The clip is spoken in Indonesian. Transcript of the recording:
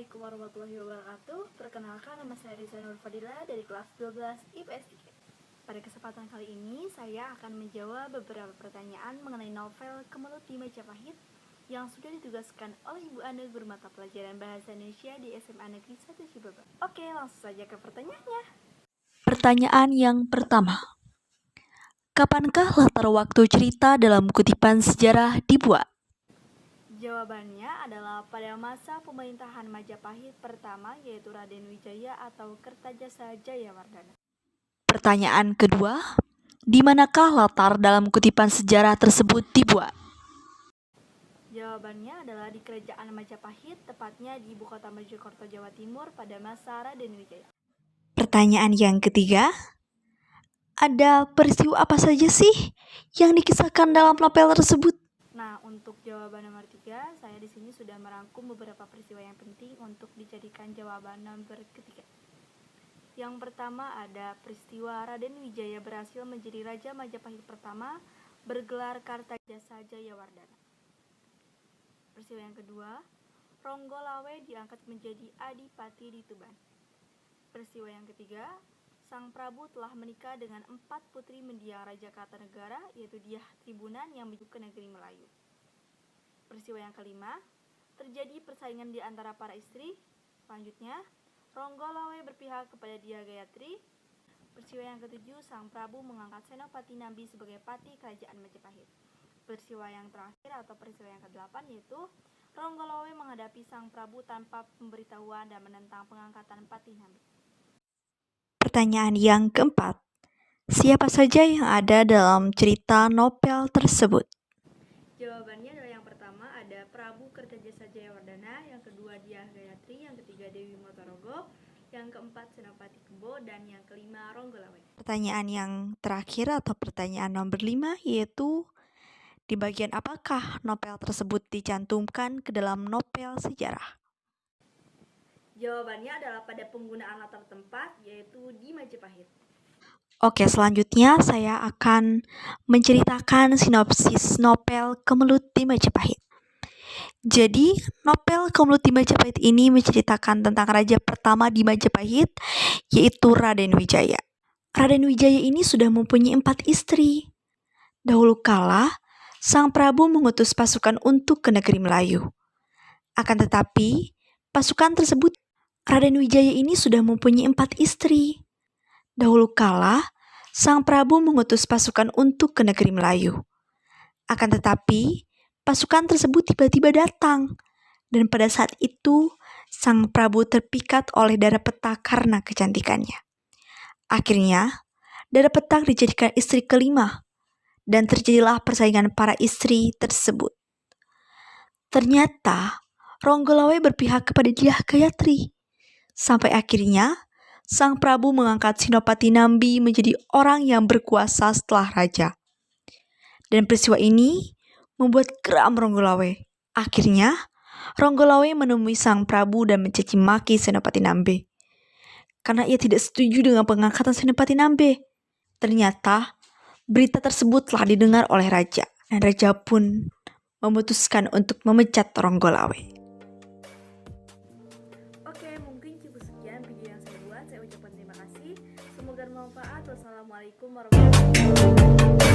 Assalamualaikum warahmatullahi wabarakatuh. Perkenalkan, nama saya Riza Nur Fadila dari kelas 12 IPS 3. Pada kesempatan kali ini, saya akan menjawab beberapa pertanyaan mengenai novel Kemelut di Majapahit yang sudah ditugaskan oleh Ibu Anda Guru Mata Pelajaran Bahasa Indonesia di SMA Negeri 1 Cibubur. Oke, langsung saja ke pertanyaannya. Pertanyaan yang pertama. Kapankah latar waktu cerita dalam kutipan sejarah dibuat? Jawabannya adalah pada masa pemerintahan Majapahit pertama, yaitu Raden Wijaya atau Kertajasa Jayawardana. Pertanyaan kedua. Di manakah latar dalam kutipan sejarah tersebut dibuat? Jawabannya adalah di Kerajaan Majapahit, tepatnya di Ibu Kota Mojokerto, Jawa Timur pada masa Raden Wijaya. Pertanyaan yang ketiga. Ada peristiwa apa saja sih yang dikisahkan dalam novel tersebut? Nah, untuk jawaban nomor 3, saya di sini sudah merangkum beberapa peristiwa yang penting untuk dijadikan jawaban nomor ketiga. Yang pertama ada peristiwa Raden Wijaya berhasil menjadi Raja Majapahit pertama bergelar Kartajasa Jayawardana. Peristiwa yang kedua, Ronggo Lawe diangkat menjadi Adipati di Tuban. Peristiwa yang ketiga, Sang Prabu telah menikah dengan 4 putri mendiang Raja Kartanegara, yaitu Dyah Tribunan yang menuju ke negeri Melayu. Peristiwa yang kelima, terjadi persaingan di antara para istri. Selanjutnya, Ronggo Lawe berpihak kepada Dyah Gayatri. Peristiwa yang ketujuh, Sang Prabu mengangkat Senopati Nambi sebagai pati Kerajaan Majapahit. Peristiwa yang terakhir atau peristiwa yang ke-8 yaitu Ronggo Lawe menghadapi Sang Prabu tanpa pemberitahuan dan menentang pengangkatan Patih Nambi. Pertanyaan yang keempat. Siapa saja yang ada dalam cerita novel tersebut? Jawabannya adalah yang pertama ada Prabu Kertajasa Jayawardana, yang kedua Dyah Gayatri, yang ketiga Dewi Motorogo, yang keempat Senopati Kebo, dan yang kelima Ronggo Lawe. Pertanyaan yang terakhir atau pertanyaan nomor 5 yaitu di bagian apakah novel tersebut dicantumkan ke dalam novel sejarah? Jawabannya adalah pada penggunaan latar tempat, yaitu di Majapahit. Oke, selanjutnya saya akan menceritakan sinopsis novel Kemelut di Majapahit. Jadi, novel Kemelut di Majapahit ini menceritakan tentang raja pertama di Majapahit, yaitu Raden Wijaya. Raden Wijaya ini sudah mempunyai 4 istri. Dahulu kala, Sang Prabu mengutus pasukan untuk ke negeri Melayu. Akan tetapi, pasukan tersebut Raden Wijaya ini sudah mempunyai 4 istri. Dahulu kala, Sang Prabu mengutus pasukan untuk ke negeri Melayu. Akan tetapi, pasukan tersebut tiba-tiba datang. Dan pada saat itu, Sang Prabu terpikat oleh Dara Petak karena kecantikannya. Akhirnya, Dara Petak dijadikan istri kelima. Dan terjadilah persaingan para istri tersebut. Ternyata, Ronggo Lawe berpihak kepada Dyah Gayatri. Sampai akhirnya, Sang Prabu mengangkat Senopati Nambi menjadi orang yang berkuasa setelah raja. Dan peristiwa ini membuat geram Ronggo Lawe. Akhirnya, Ronggo Lawe menemui Sang Prabu dan mencaci maki Senopati Nambe. Karena ia tidak setuju dengan pengangkatan Senopati Nambe. Ternyata, berita tersebut telah didengar oleh raja. Dan raja pun memutuskan untuk memecat Ronggo Lawe. Oke, mungkin cukup sekian video yang saya buat. Saya ucapkan terima kasih. Semoga bermanfaat. Wassalamualaikum warahmatullahi wabarakatuh.